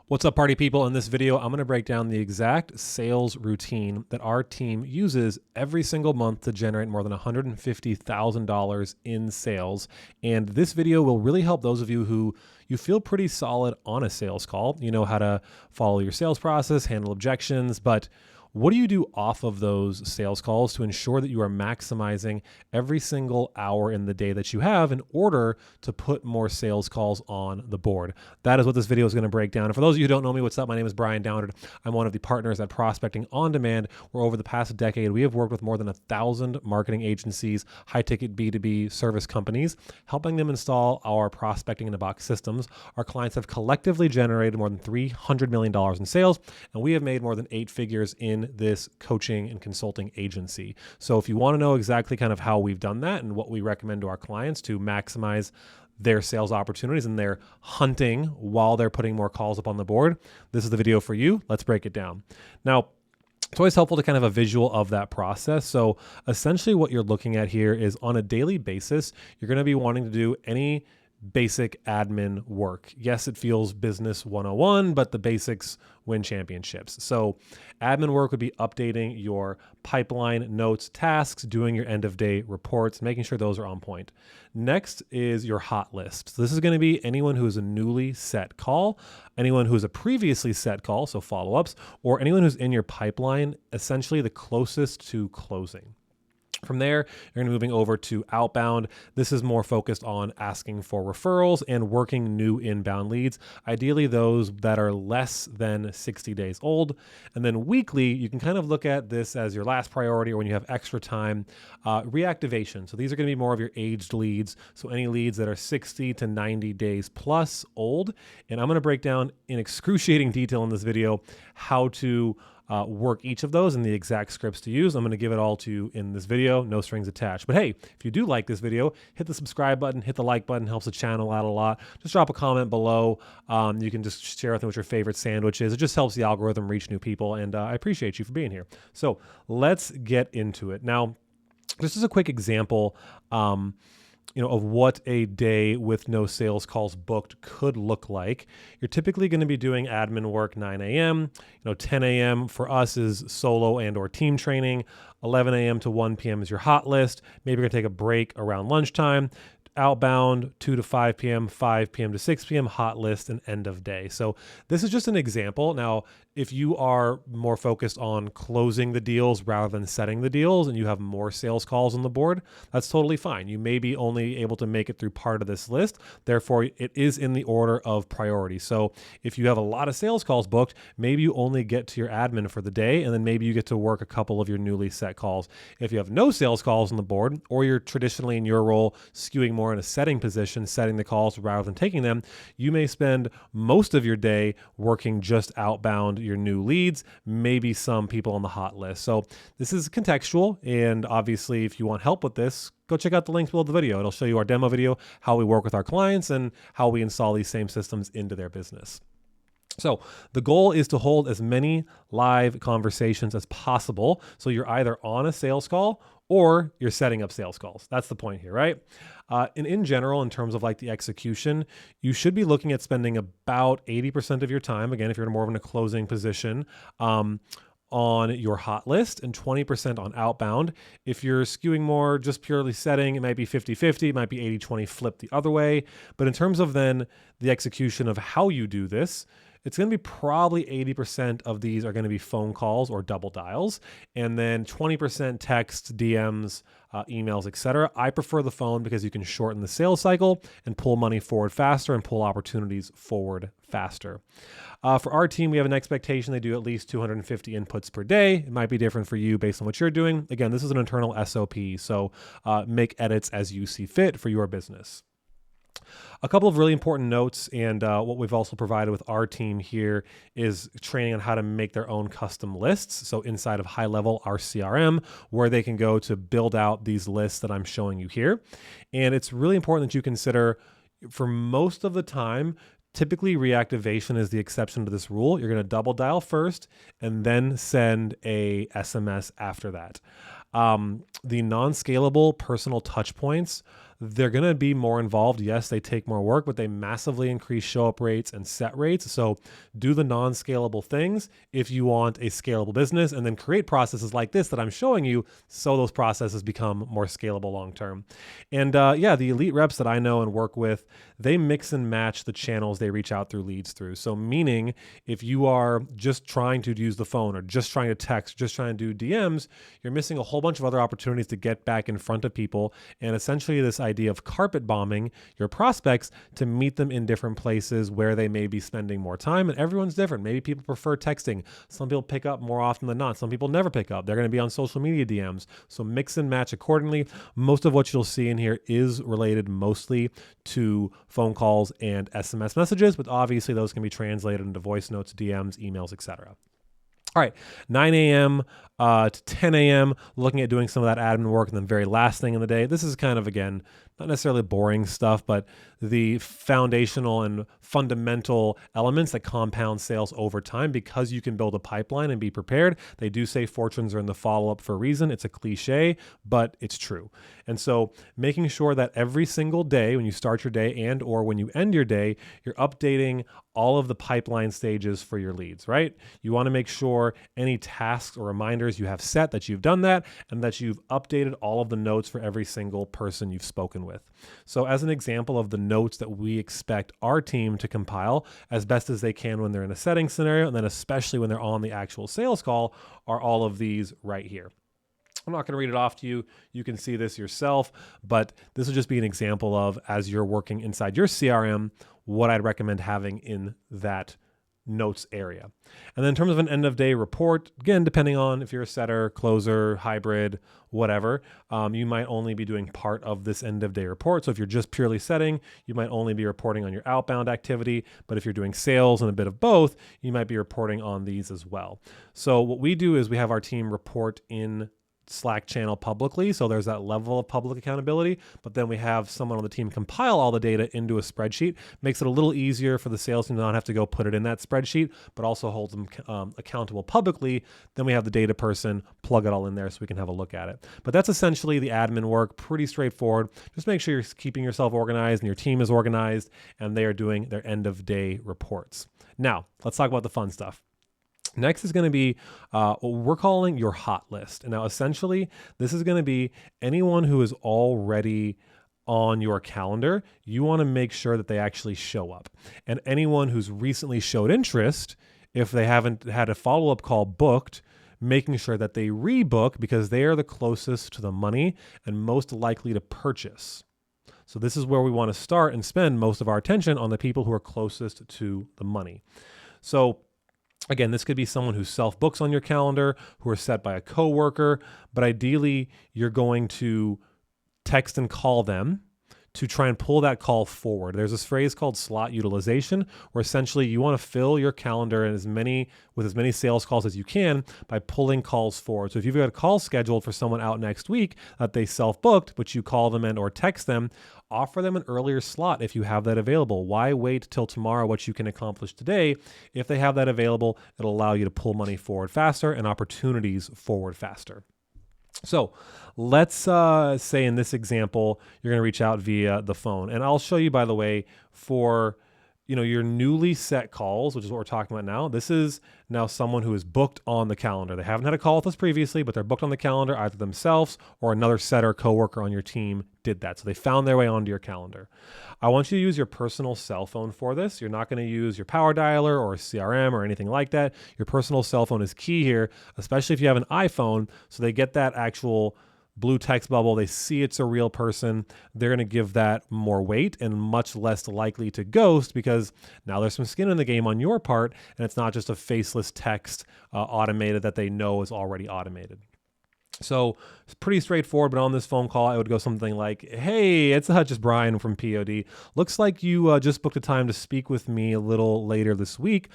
What's up, party people? In this video, I'm going to break down the exact sales routine that our team uses every single month to generate more than $150,000 in sales. And this video will really help those of you who you feel pretty solid on a sales call. You know how to follow your sales process, handle objections, but what do you do off of those sales calls to ensure that you are maximizing every single hour in the day that you have in order to put more sales calls on the board? That is what this video is going to break down. And for those of you who don't know me, what's up? My name is Brian Downard. I'm one of the partners at Prospecting On Demand, where over the past decade, we have worked with more than 1,000 marketing agencies, high-ticket B2B service companies, helping them install our prospecting in a box systems. Our clients have collectively generated more than $300 million in sales, and we have made more than 8 figures in this coaching and consulting agency. So if you want to know exactly kind of how we've done that and what we recommend to our clients to maximize their sales opportunities and their hunting while they're putting more calls up on the board, this is the video for you. Let's break it down. Now, it's always helpful to kind of have a visual of that process. So essentially what you're looking at here is on a daily basis, you're going to be wanting to do any basic admin work. Yes, it feels business 101, but the basics win championships. So admin work would be updating your pipeline notes, tasks, doing your end of day reports, making sure those are on point. Next is your hot list. So this is going to be anyone who is a newly set call, anyone who is a previously set call, so follow-ups, or anyone who's in your pipeline, essentially the closest to closing. From there, you're going to be moving over to Outbound. This is more focused on asking for referrals and working new inbound leads, ideally those that are less than 60 days old. And then weekly, you can kind of look at this as your last priority or when you have extra time, reactivation. So these are going to be more of your aged leads. So any leads that are 60 to 90 days plus old. And I'm going to break down in excruciating detail in this video how to work each of those and the exact scripts to use. I'm going to give it all to you in this video, no strings attached. But hey, if you do like this video, hit the subscribe button, hit the like button, helps the channel out a lot. Just drop a comment below. You can just share with me what your favorite sandwich is. It just helps the algorithm reach new people, and I appreciate you for being here. So let's get into it. Now, just as a quick example, of what a day with no sales calls booked could look like. You're typically going to be doing admin work 9 a.m. 10 a.m. for us is solo and or team training. 11 a.m. to 1 p.m. is your hot list. Maybe you're going to take a break around lunchtime. Outbound 2 to 5 p.m., 5 p.m. to 6 p.m., hot list, and end of day. So this is just an example. Now, if you are more focused on closing the deals rather than setting the deals and you have more sales calls on the board, that's totally fine. You may be only able to make it through part of this list. Therefore, it is in the order of priority. So if you have a lot of sales calls booked, maybe you only get to your admin for the day, and then maybe you get to work a couple of your newly set calls. If you have no sales calls on the board, or you're traditionally in your role skewing more in a setting position, setting the calls rather than taking them, you may spend most of your day working just outbound your new leads, maybe some people on the hot list. So this is contextual, and obviously if you want help with this, go check out the links below the video. It'll show you our demo video, how we work with our clients, and how we install these same systems into their business. So the goal is to hold as many live conversations as possible. So you're either on a sales call or you're setting up sales calls. That's the point here, right? And in general, in terms of like the execution, you should be looking at spending about 80% of your time, again, if you're more of in a closing position, on your hot list and 20% on outbound. If you're skewing more just purely setting, it might be 50-50, it might be 80-20 flip the other way. But in terms of then the execution of how you do this, it's going to be probably 80% of these are going to be phone calls or double dials, and then 20% text, DMs, emails, etc. I prefer the phone because you can shorten the sales cycle and pull money forward faster and pull opportunities forward faster. For our team, we have an expectation they do at least 250 inputs per day. It might be different for you based on what you're doing. Again, this is an internal SOP, so make edits as you see fit for your business. A couple of really important notes, and what we've also provided with our team here is training on how to make their own custom lists. So inside of High Level, our CRM, where they can go to build out these lists that I'm showing you here. And it's really important that you consider, for most of the time, typically reactivation is the exception to this rule. You're going to double dial first and then send a SMS after that. The non-scalable personal touch points, they're going to be more involved. Yes, they take more work, but they massively increase show up rates and set rates. So do the non-scalable things if you want a scalable business, and then create processes like this that I'm showing you so those processes become more scalable long-term. And the elite reps that I know and work with, they mix and match the channels they reach out through leads through. So meaning if you are just trying to use the phone or just trying to text, just trying to do DMs, you're missing a whole bunch of other opportunities to get back in front of people. And essentially this idea of carpet bombing your prospects to meet them in different places where they may be spending more time. And everyone's different. Maybe people prefer texting. Some people pick up more often than not. Some people never pick up. They're going to be on social media DMs. So mix and match accordingly. Most of what you'll see in here is related mostly to phone calls and SMS messages, but obviously those can be translated into voice notes, DMs, emails, etc. All right, 9 a.m. To 10 a.m., looking at doing some of that admin work, and then very last thing in the day. This is kind of, again, not necessarily boring stuff, but the foundational and fundamental elements that compound sales over time because you can build a pipeline and be prepared. They do say fortunes are in the follow-up for a reason. It's a cliche, but it's true. And so making sure that every single day when you start your day and or when you end your day, you're updating all of the pipeline stages for your leads, right? You want to make sure any tasks or reminders you have set that you've done that and that you've updated all of the notes for every single person you've spoken with. So as an example of the notes that we expect our team to compile as best as they can when they're in a setting scenario, and then especially when they're on the actual sales call, are all of these right here. I'm not going to read it off to you. You can see this yourself, but this will just be an example of, as you're working inside your CRM, what I'd recommend having in that notes area. And then in terms of an end of day report, again, depending on if you're a setter, closer, hybrid, whatever, you might only be doing part of this end of day report. So if you're just purely setting, you might only be reporting on your outbound activity. But if you're doing sales and a bit of both, you might be reporting on these as well. So what we do is we have our team report in Slack channel publicly. So there's that level of public accountability, but then we have someone on the team compile all the data into a spreadsheet. Makes it a little easier for the sales team to not have to go put it in that spreadsheet, but also holds them accountable publicly. Then we have the data person plug it all in there so we can have a look at it. But that's essentially the admin work. Pretty straightforward. Just make sure you're keeping yourself organized and your team is organized and they are doing their end of day reports. Now, let's talk about the fun stuff. Next is going to be what we're calling your hot list. And now essentially, this is going to be anyone who is already on your calendar. You want to make sure that they actually show up. And anyone who's recently showed interest, if they haven't had a follow-up call booked, making sure that they rebook because they are the closest to the money and most likely to purchase. So this is where we want to start and spend most of our attention on the people who are closest to the money. So again, this could be someone who self-books on your calendar, who are set by a coworker, but ideally you're going to text and call them to try and pull that call forward. There's this phrase called slot utilization, where essentially you want to fill your calendar with as many sales calls as you can by pulling calls forward. So if you've got a call scheduled for someone out next week that they self-booked, but you call them and or text them, offer them an earlier slot if you have that available. Why wait till tomorrow what you can accomplish today? If they have that available, it'll allow you to pull money forward faster and opportunities forward faster. So let's say in this example, you're going to reach out via the phone. And I'll show you, by the way, for your newly set calls, which is what we're talking about now. This is now someone who is booked on the calendar. They haven't had a call with us previously, but they're booked on the calendar, either themselves or another setter coworker on your team did that. So they found their way onto your calendar. I want you to use your personal cell phone for this. You're not going to use your power dialer or CRM or anything like that. Your personal cell phone is key here, especially if you have an iPhone, so they get that actual blue text bubble. They see it's a real person. They're going to give that more weight and much less likely to ghost because now there's some skin in the game on your part and it's not just a faceless text automated that they know is already automated. So it's pretty straightforward, but on this phone call, I would go something like, hey, it's just Brian from POD. Looks like you just booked a time to speak with me a little later this week.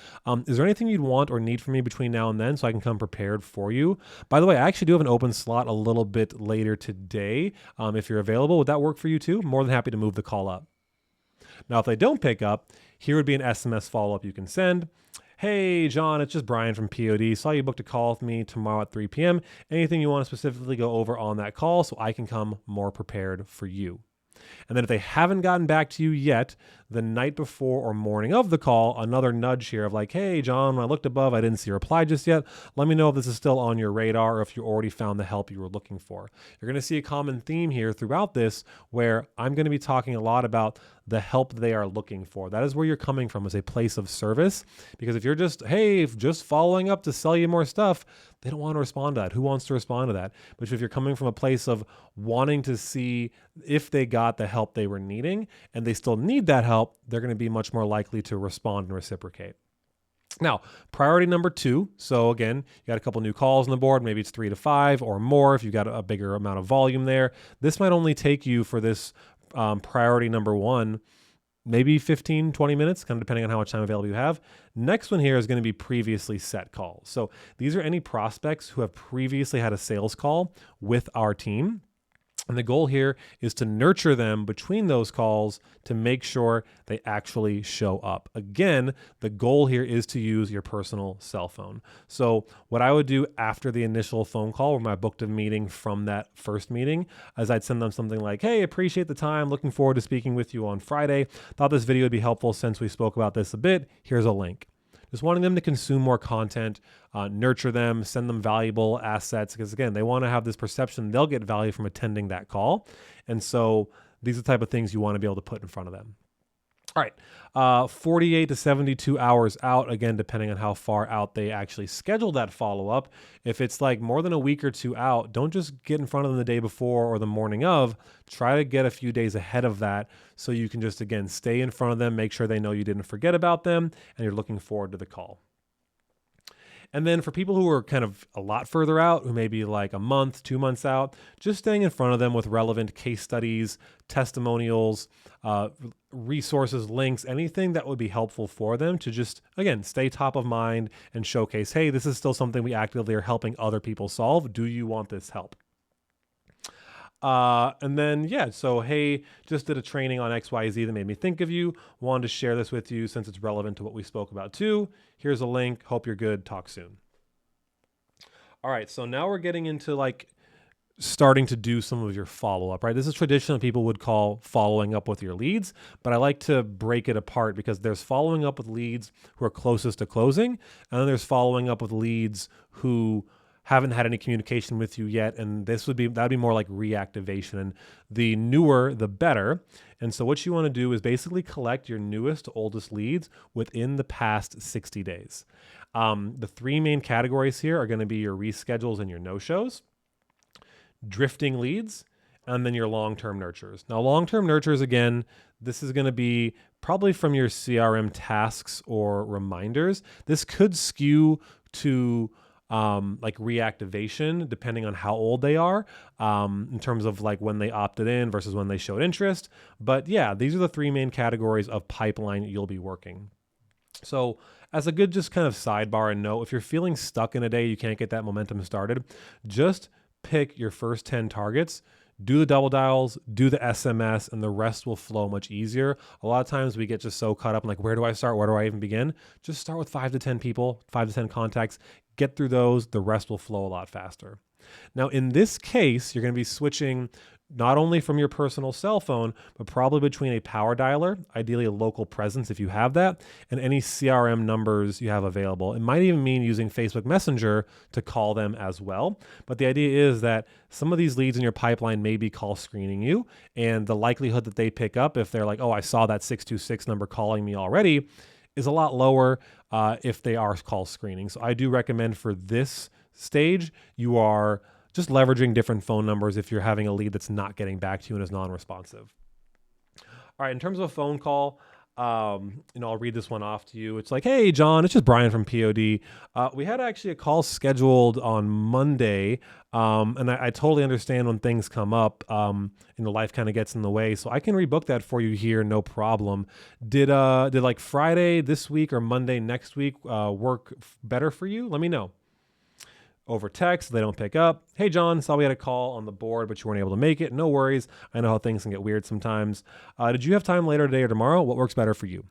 Is there anything you'd want or need from me between now and then so I can come prepared for you? By the way, I actually do have an open slot a little bit later today. If you're available, would that work for you too? More than happy to move the call up. Now, if they don't pick up, here would be an SMS follow-up you can send. Hey, John, it's just Brian from POD. Saw you booked a call with me tomorrow at 3 p.m. Anything you want to specifically go over on that call so I can come more prepared for you? And then if they haven't gotten back to you yet, the night before or morning of the call, another nudge here of like, hey, John, when I looked above, I didn't see a reply just yet. Let me know if this is still on your radar or if you already found the help you were looking for. You're going to see a common theme here throughout this where I'm going to be talking a lot about the help they are looking for. That is where you're coming from, as a place of service. Because if you're just, hey, just following up to sell you more stuff, they don't want to respond to that. Who wants to respond to that? But if you're coming from a place of wanting to see if they got the help they were needing and they still need that help, they're going to be much more likely to respond and reciprocate. Now, priority number 2. So again, you got a couple new calls on the board. Maybe it's 3 to 5 or more if you've got a bigger amount of volume there. This might only take you for this priority number 1, maybe 15, 20 minutes, kind of depending on how much time available you have. Next one here is going to be previously set calls. So these are any prospects who have previously had a sales call with our team. And the goal here is to nurture them between those calls to make sure they actually show up. Again, the goal here is to use your personal cell phone. So what I would do after the initial phone call, where I booked a meeting from that first meeting, is I'd send them something like, hey, appreciate the time. Looking forward to speaking with you on Friday. Thought this video would be helpful since we spoke about this a bit. Here's a link. Just wanting them to consume more content, nurture them, send them valuable assets, because again, they want to have this perception they'll get value from attending that call. And so these are the type of things you want to be able to put in front of them. All right, 48 to 72 hours out, again, depending on how far out they actually schedule that follow-up. If it's like more than a week or 2 out, don't just get in front of them the day before or the morning of. Try to get a few days ahead of that so you can just, again, stay in front of them, make sure they know you didn't forget about them, and you're looking forward to the call. And then for people who are kind of a lot further out, who may be like a month, 2 months out, just staying in front of them with relevant case studies, testimonials, resources, links, anything that would be helpful for them to just, again, stay top of mind and showcase, hey, this is still something we actively are helping other people solve. Do you want this help? And then, so, hey, just did a training on XYZ that made me think of you. Wanted to share this with you since it's relevant to what we spoke about too. Here's a link. Hope you're good. Talk soon. All right. So now we're getting into like starting to do some of your follow-up, right? This is traditional people would call following up with your leads, but I like to break it apart because there's following up with leads who are closest to closing, and then there's following up with leads who haven't had any communication with you yet, and that'd be more like reactivation, and the newer the better. And so what you want to do is basically collect your newest to oldest leads within the past 60 days. The 3 main categories here are going to be your reschedules and your no-shows, drifting leads, and then your long-term nurtures. Now, long-term nurtures, again, this is going to be probably from your CRM tasks or reminders. This could skew to like reactivation, depending on how old they are, in terms of like when they opted in versus when they showed interest. But yeah, these are the 3 main categories of pipeline you'll be working. So as a good just kind of sidebar and note, if you're feeling stuck in a day, you can't get that momentum started, just pick your first 10 targets, do the double dials, do the SMS, and the rest will flow much easier. A lot of times we get just so caught up in like, where do I start? Where do I even begin? Just start with 5 to 10 people, 5 to 10 contacts, get through those. The rest will flow a lot faster. Now, in this case, you're going to be switching not only from your personal cell phone, but probably between a power dialer, ideally a local presence if you have that, and any CRM numbers you have available. It might even mean using Facebook Messenger to call them as well. But the idea is that some of these leads in your pipeline may be call screening you, and the likelihood that they pick up if they're like, oh, I saw that 626 number calling me already, is a lot lower if they are call screening. So I do recommend for this stage, you are just leveraging different phone numbers if you're having a lead that's not getting back to you and is non-responsive. All right, in terms of a phone call, I'll read this one off to you. It's like, hey, John, it's just Brian from POD. We had actually a call scheduled on Monday, and I totally understand when things come up, life kind of gets in the way, so I can rebook that for you here, no problem. Did like Friday this week or Monday next week work better for you? Let me know. Over text, they don't pick up. Hey, John, saw we had a call on the board, but you weren't able to make it. No worries. I know how things can get weird sometimes. Did you have time later today or tomorrow? What works better for you?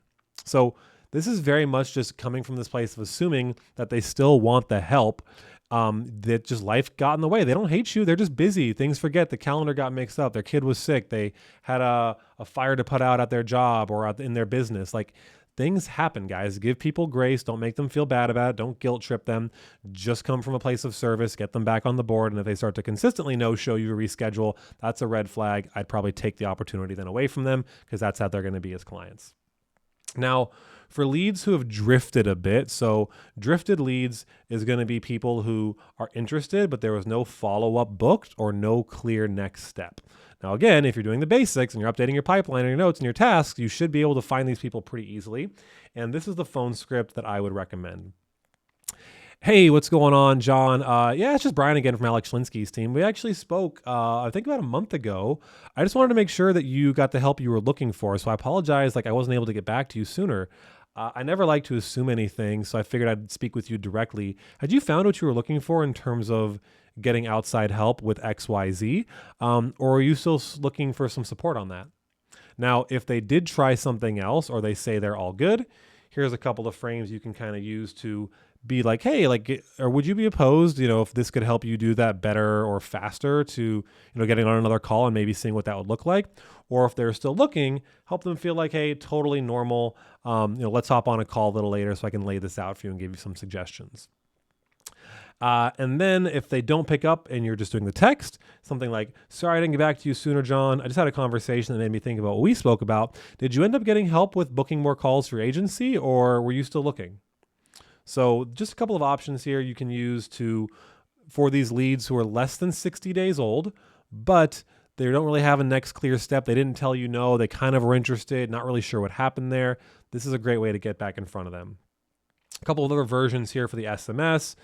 So this is very much just coming from this place of assuming that they still want the help. that just life got in the way. They don't hate you. They're just busy. Things forget. The calendar got mixed up. Their kid was sick. They had a fire to put out at their job or in their business. Like, things happen, guys. Give people grace. Don't make them feel bad about it. Don't guilt trip them. Just come from a place of service. Get them back on the board. And if they start to consistently no-show you or reschedule, that's a red flag. I'd probably take the opportunity then away from them, because that's how they're going to be as clients. Now, for leads who have drifted a bit, so drifted leads is going to be people who are interested, but there was no follow-up booked or no clear next step. Now, again, if you're doing the basics and you're updating your pipeline and your notes and your tasks, you should be able to find these people pretty easily. And this is the phone script that I would recommend. Hey, what's going on, John? Yeah, it's just Brian again from Alex Schlinsky's team. We actually spoke, I think about a month ago. I just wanted to make sure that you got the help you were looking for. So I apologize, I wasn't able to get back to you sooner. I never like to assume anything, so I figured I'd speak with you directly. Had you found what you were looking for in terms of getting outside help with XYZ? Or are you still looking for some support on that? Now, if they did try something else, or they say they're all good, here's a couple of frames you can kind of use to be like, hey, or would you be opposed, if this could help you do that better or faster, to, getting on another call and maybe seeing what that would look like? Or if they're still looking, help them feel like, hey, totally normal. Let's hop on a call a little later so I can lay this out for you and give you some suggestions. And then if they don't pick up and you're just doing the text, something like, sorry, I didn't get back to you sooner, John. I just had a conversation that made me think about what we spoke about. Did you end up getting help with booking more calls for your agency, or were you still looking? So just a couple of options here you can use for these leads who are less than 60 days old, but they don't really have a next clear step. They didn't tell you no. They kind of were interested, not really sure what happened there. This is a great way to get back in front of them. A couple of other versions here for the SMS.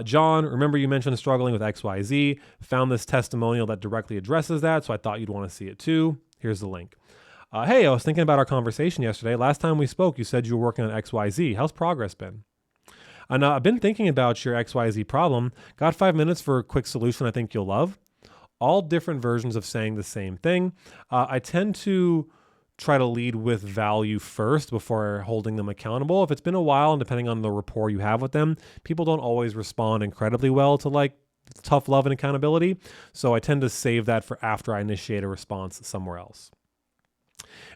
John, remember you mentioned struggling with XYZ. Found this testimonial that directly addresses that, so I thought you'd want to see it too. Here's the link. Hey, I was thinking about our conversation yesterday. Last time we spoke, you said you were working on XYZ. How's progress been? I've been thinking about your XYZ problem. Got 5 minutes for a quick solution I think you'll love. All different versions of saying the same thing. I tend to try to lead with value first before holding them accountable. If it's been a while, and depending on the rapport you have with them, people don't always respond incredibly well to tough love and accountability. So I tend to save that for after I initiate a response somewhere else.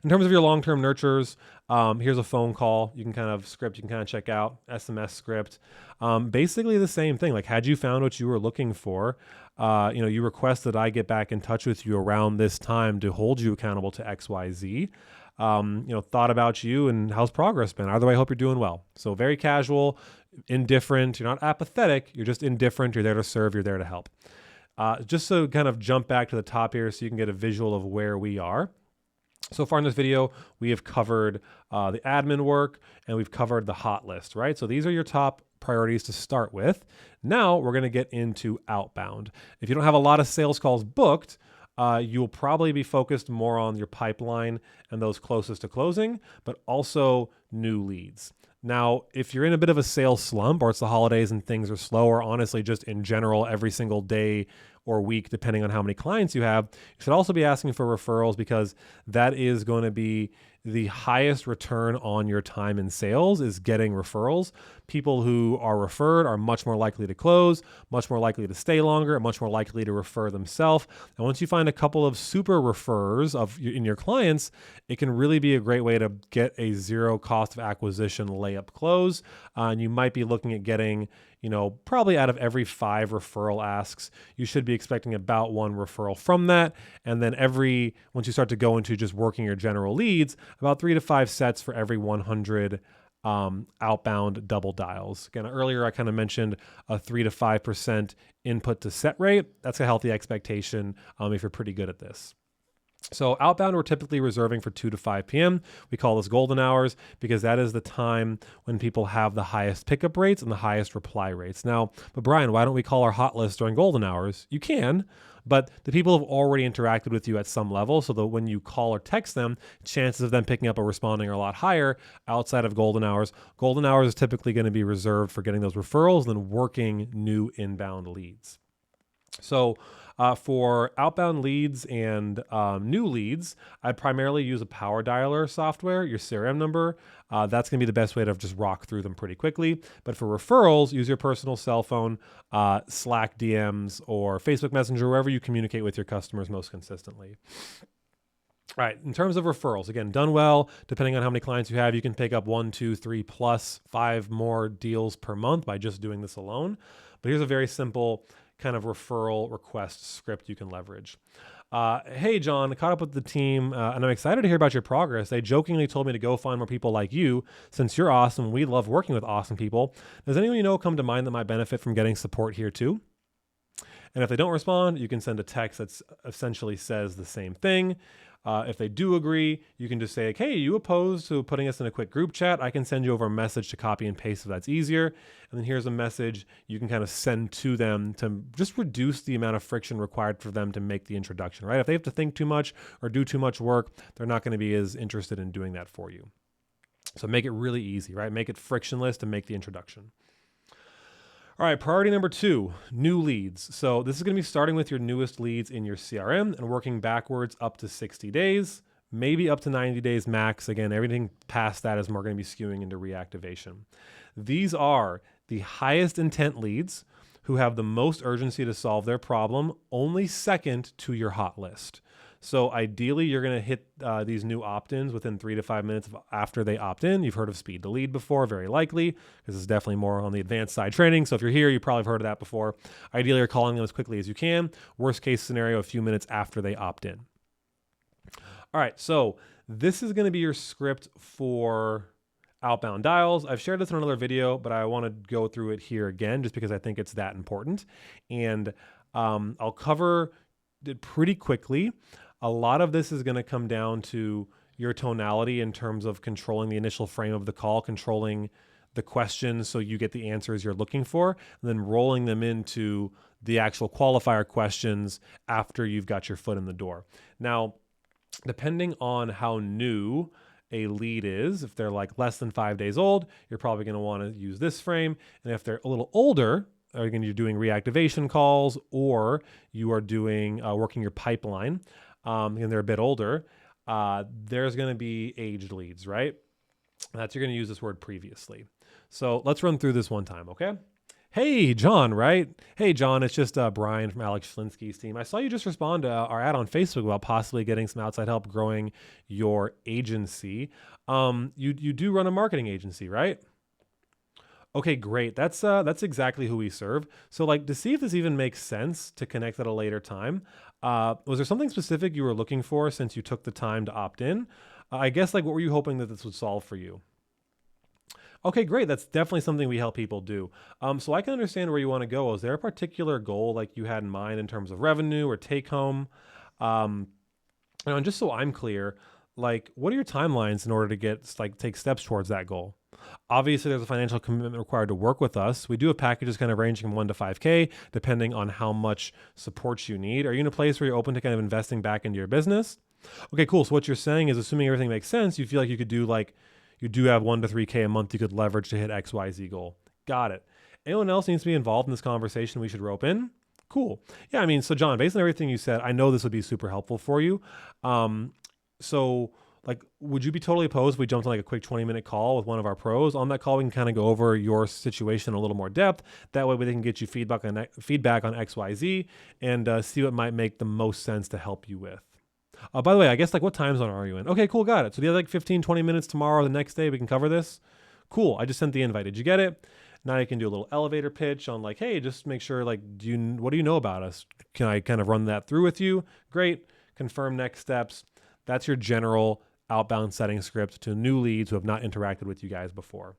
In terms of your long-term nurturers, here's a phone call. You can kind of check out SMS script. Basically the same thing. Had you found what you were looking for, you request that I get back in touch with you around this time to hold you accountable to XYZ. Thought about you and how's progress been? Either way, I hope you're doing well. So very casual, indifferent. You're not apathetic. You're just indifferent. You're there to serve. You're there to help. Just to kind of jump back to the top here so you can get a visual of where we are. So far in this video, we have covered the admin work and we've covered the hot list, right? So these are your top priorities to start with. Now we're going to get into outbound. If you don't have a lot of sales calls booked, you'll probably be focused more on your pipeline and those closest to closing, but also new leads. Now, if you're in a bit of a sales slump, or it's the holidays and things are slow, or honestly just in general every single day or week, depending on how many clients you have, you should also be asking for referrals, because that is going to be the highest return on your time in sales, is getting referrals. People who are referred are much more likely to close, much more likely to stay longer, and much more likely to refer themselves. And once you find a couple of super referrers in your clients, it can really be a great way to get a zero cost of acquisition layup close. And you might be looking at getting, probably out of every 5 referral asks, you should be expecting about 1 referral from that. And then once you start to go into just working your general leads, about 3 to 5 sets for every 100 outbound double dials. Again, earlier I kind of mentioned a 3 to 5% input to set rate. That's a healthy expectation if you're pretty good at this. So outbound, we're typically reserving for 2 to 5 p.m. We call this golden hours because that is the time when people have the highest pickup rates and the highest reply rates. Now, but Brian, why don't we call our hot list during golden hours? You can, but the people have already interacted with you at some level, so that when you call or text them, chances of them picking up or responding are a lot higher outside of golden hours. Golden hours is typically going to be reserved for getting those referrals and then working new inbound leads. So For outbound leads and new leads, I primarily use a power dialer software, your CRM number. That's going to be the best way to just rock through them pretty quickly. But for referrals, use your personal cell phone, Slack DMs, or Facebook Messenger, wherever you communicate with your customers most consistently. All right, in terms of referrals, again, done well, depending on how many clients you have, you can pick up 1, 2, 3, plus 5 more deals per month by just doing this alone. But here's a very simple kind of referral request script you can leverage. Hey, John, I caught up with the team, and I'm excited to hear about your progress. They jokingly told me to go find more people like you. Since you're awesome, we love working with awesome people. Does anyone you know come to mind that might benefit from getting support here too? And if they don't respond, you can send a text that essentially says the same thing. If they do agree, you can just say, hey, you opposed to putting us in a quick group chat? I can send you over a message to copy and paste if that's easier. And then here's a message you can kind of send to them to just reduce the amount of friction required for them to make the introduction, right? If they have to think too much or do too much work, they're not going to be as interested in doing that for you. So make it really easy, right? Make it frictionless to make the introduction. All right, priority number 2, new leads. So this is going to be starting with your newest leads in your CRM and working backwards up to 60 days, maybe up to 90 days max. Again, everything past that is more going to be skewing into reactivation. These are the highest intent leads who have the most urgency to solve their problem, only second to your hot list. So ideally, you're going to hit these new opt-ins within 3 to 5 minutes after they opt in. You've heard of speed to lead before, very likely, because it's definitely more on the advanced side training. So if you're here, you probably have heard of that before. Ideally, you're calling them as quickly as you can. Worst case scenario, a few minutes after they opt in. All right, so this is going to be your script for outbound dials. I've shared this in another video, but I want to go through it here again just because I think it's that important. And I'll cover it pretty quickly. A lot of this is going to come down to your tonality in terms of controlling the initial frame of the call, controlling the questions so you get the answers you're looking for, and then rolling them into the actual qualifier questions after you've got your foot in the door. Now, depending on how new a lead is, if they're like less than 5 days old, you're probably going to want to use this frame. And if they're a little older, again, you're doing reactivation calls or you are doing working your pipeline, and they're a bit older, there's going to be aged leads, right? That's you're going to use this word previously. So let's run through this one time, okay? Hey, John, right? Hey, John, it's just Brian from Alex Schlinsky's team. I saw you just respond to our ad on Facebook about possibly getting some outside help growing your agency. You do run a marketing agency, right? Okay, great. That's exactly who we serve. So like to see if this even makes sense to connect at a later time, was there something specific you were looking for since you took the time to opt in? I guess like what were you hoping that this would solve for you? Okay, great. That's definitely something we help people do. So I can understand where you want to go. Is there a particular goal like you had in mind in terms of revenue or take home? And just so I'm clear, like what are your timelines in order to take steps towards that goal? Obviously, there's a financial commitment required to work with us. We do have packages kind of ranging from 1 to 5K, depending on how much support you need. Are you in a place where you're open to kind of investing back into your business? Okay, cool. So what you're saying is, assuming everything makes sense, you feel like you could do you do have 1 to 3K a month you could leverage to hit XYZ goal. Got it. Anyone else needs to be involved in this conversation we should rope in? Cool. Yeah, I mean, so John, based on everything you said, I know this would be super helpful for you. So like, would you be totally opposed if we jumped on like a quick 20-minute call with one of our pros? On that call, we can kind of go over your situation in a little more depth. That way we can get you feedback on XYZ and see what might make the most sense to help you with. By the way, I guess like what time zone are you in? Okay, cool, got it. So do you have like 15, 20 minutes tomorrow or the next day we can cover this? Cool, I just sent the invite. Did you get it? Now you can do a little elevator pitch on like, hey, just make sure like, what do you know about us? Can I kind of run that through with you? Great, confirm next steps. That's your general outbound setting script to new leads who have not interacted with you guys before.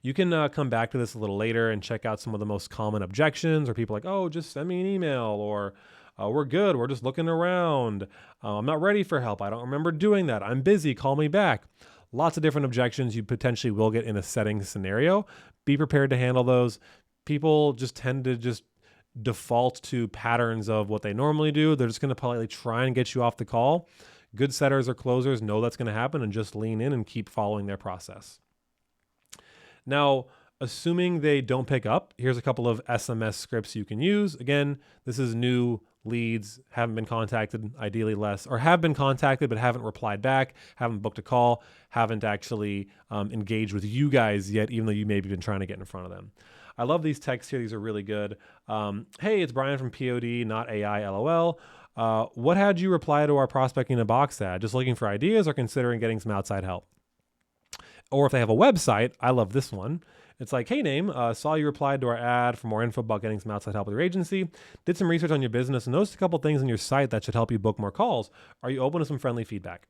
You can come back to this a little later and check out some of the most common objections or people like, oh, just send me an email or we're good. We're just looking around. I'm not ready for help. I don't remember doing that. I'm busy. Call me back. Lots of different objections you potentially will get in a setting scenario. Be prepared to handle those. People just tend to just default to patterns of what they normally do. They're just going to politely try and get you off the call. Good setters or closers know that's going to happen and just lean in and keep following their process. Now, Assuming they don't pick up, here's a couple of SMS scripts you can use. Again, this is new leads, haven't been contacted, ideally less, or have been contacted but haven't replied back, haven't booked a call, haven't actually engaged with you guys yet, even though you maybe been trying to get in front of them. I love these texts here. These are really good. Hey, it's Brian from POD, not AI, LOL. What had you reply to our prospecting in a box ad? Just looking for ideas or considering getting some outside help? Or if they have a website, I love this one. It's like, hey, name, saw you replied to our ad for more info about getting some outside help with your agency. Did some research on your business and noticed a couple things on your site that should help you book more calls. Are you open to some friendly feedback?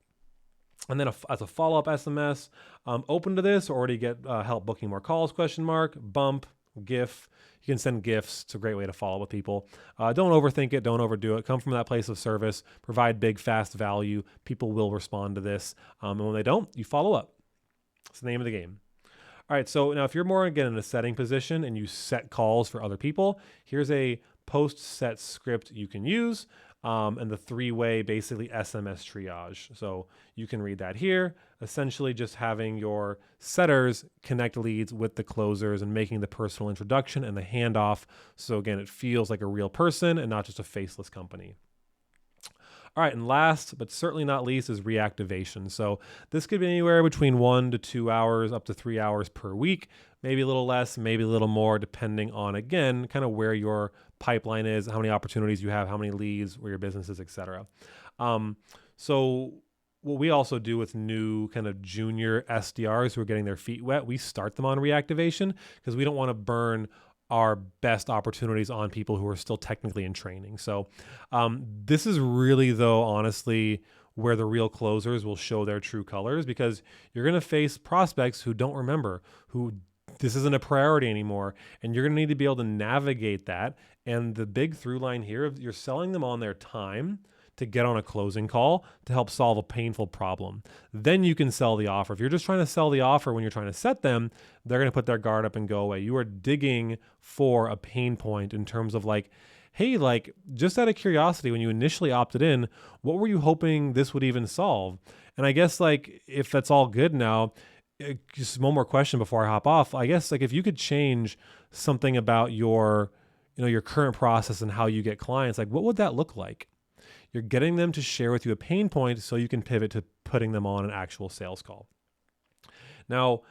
And then as a follow-up SMS, open to this or already get help booking more calls, ? Bump, GIF. You can send GIFs. It's a great way to follow with people. Don't overthink it. Don't overdo it. Come from that place of service. Provide big, fast value. People will respond to this. And when they don't, you follow up. It's the name of the game. All right, so now if you're more, again, in a setting position and you set calls for other people, here's a post-set script you can use and the 3-way, basically, SMS triage. So you can read that here, essentially just having your setters connect leads with the closers and making the personal introduction and the handoff. So again, it feels like a real person and not just a faceless company. All right, and last but certainly not least is reactivation. So this could be anywhere between 1 to 2 hours, up to 3 hours per week, maybe a little less, maybe a little more, depending on, again, kind of where your pipeline is, how many opportunities you have, how many leads, where your business is, et cetera. So what we also do with new kind of junior SDRs who are getting their feet wet, we start them on reactivation because we don't want to burn our best opportunities on people who are still technically in training. So this is really, though, honestly, where the real closers will show their true colors, because you're going to face prospects who don't remember, who this isn't a priority anymore, and you're going to need to be able to navigate that. And the big through line here, you're selling them on their time to get on a closing call to help solve a painful problem. Then you can sell the offer. If you're just trying to sell the offer when you're trying to set them, they're going to put their guard up and go away. You are digging for a pain point in terms of like, hey, like just out of curiosity, when you initially opted in, what were you hoping this would even solve? And I guess like if that's all good now, just one more question before I hop off. I guess like if you could change something about your current process and how you get clients, like what would that look like? You're getting them to share with you a pain point so you can pivot to putting them on an actual sales call. Now,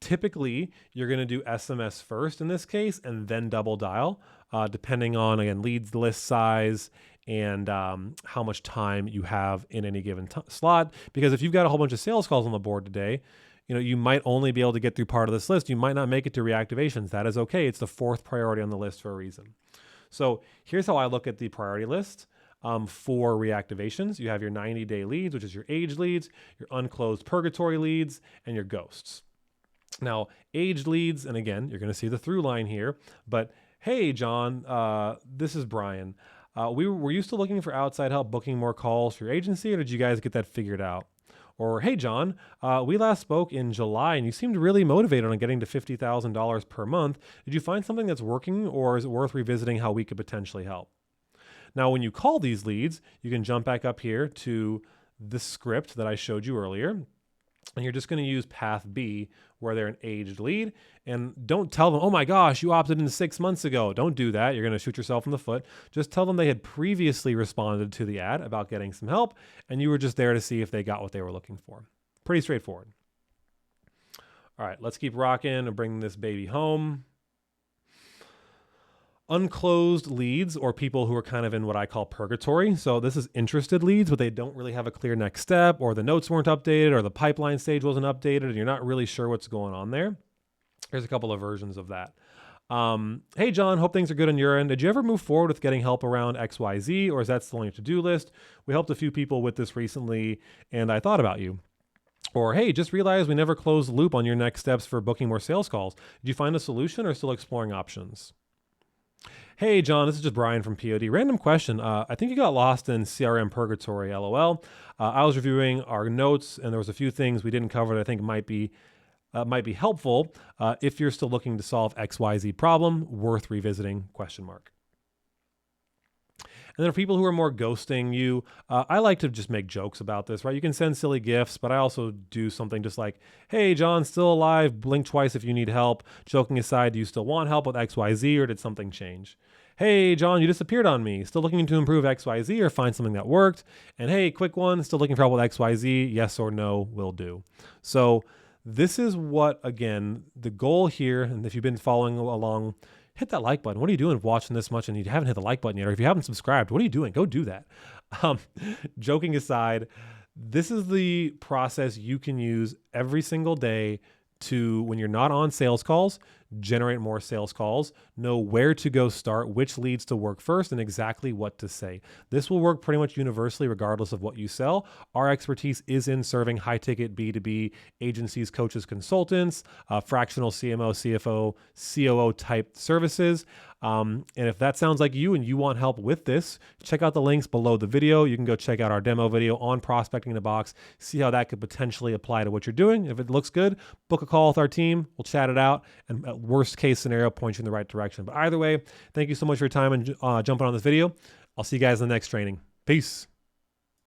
typically, you're going to do SMS first in this case and then double dial, depending on, again, leads list size and how much time you have in any given slot. Because if you've got a whole bunch of sales calls on the board today, you might only be able to get through part of this list. You might not make it to reactivations. That is okay. It's the 4th priority on the list for a reason. So here's how I look at the priority list. For reactivations, you have your 90-day leads, which is your aged leads, your unclosed purgatory leads, and your ghosts. Now, aged leads, and again, you're going to see the through line here, but hey, John, this is Brian. We're used to looking for outside help booking more calls for your agency, or did you guys get that figured out? Or, hey, John, we last spoke in July and you seemed really motivated on getting to $50,000 per month. Did you find something that's working, or is it worth revisiting how we could potentially help? Now, when you call these leads, you can jump back up here to the script that I showed you earlier, and you're just going to use path B where they're an aged lead. And don't tell them, oh my gosh, you opted in 6 months ago. Don't do that. You're going to shoot yourself in the foot. Just tell them they had previously responded to the ad about getting some help, and you were just there to see if they got what they were looking for. Pretty straightforward. All right, let's keep rocking and bring this baby home. Unclosed leads, or people who are kind of in what I call purgatory. So this is interested leads, but they don't really have a clear next step, or the notes weren't updated, or the pipeline stage wasn't updated, and you're not really sure what's going on there. Here's a couple of versions of that. Hey, John, hope things are good on your end. Did you ever move forward with getting help around XYZ, or is that still on your to-do list? We helped a few people with this recently, and I thought about you. Or, hey, just realized we never closed the loop on your next steps for booking more sales calls. Did you find a solution or still exploring options? Hey, John, this is just Brian from POD. Random question. I think you got lost in CRM purgatory, LOL. I was reviewing our notes, and there was a few things we didn't cover that I think might be helpful. If you're still looking to solve XYZ problem, worth revisiting, ? And then for people who are more ghosting you, I like to just make jokes about this, right? You can send silly gifts, but I also do something just like, hey, John, still alive, blink twice if you need help. Joking aside, do you still want help with XYZ, or did something change? Hey, John, you disappeared on me. Still looking to improve XYZ or find something that worked? And hey, quick one, still looking for help with XYZ? Yes or no will do. So this is what, again, the goal here, and if you've been following along, hit that like button. What are you doing watching this much and you haven't hit the like button yet? Or if you haven't subscribed, what are you doing? Go do that. Joking aside, this is the process you can use every single day to, when you're not on sales calls, generate more sales calls, know where to go start, which leads to work first, and exactly what to say. This will work pretty much universally regardless of what you sell. Our expertise is in serving high-ticket B2B agencies, coaches, consultants, fractional CMO, CFO, COO type services. And if that sounds like you and you want help with this, check out the links below the video. You can go check out our demo video on prospecting in the box, see how that could potentially apply to what you're doing. If it looks good, book a call with our team. We'll chat it out, and at worst case scenario, point you in the right direction. But either way, thank you so much for your time and jumping on this video. I'll see you guys in the next training. Peace.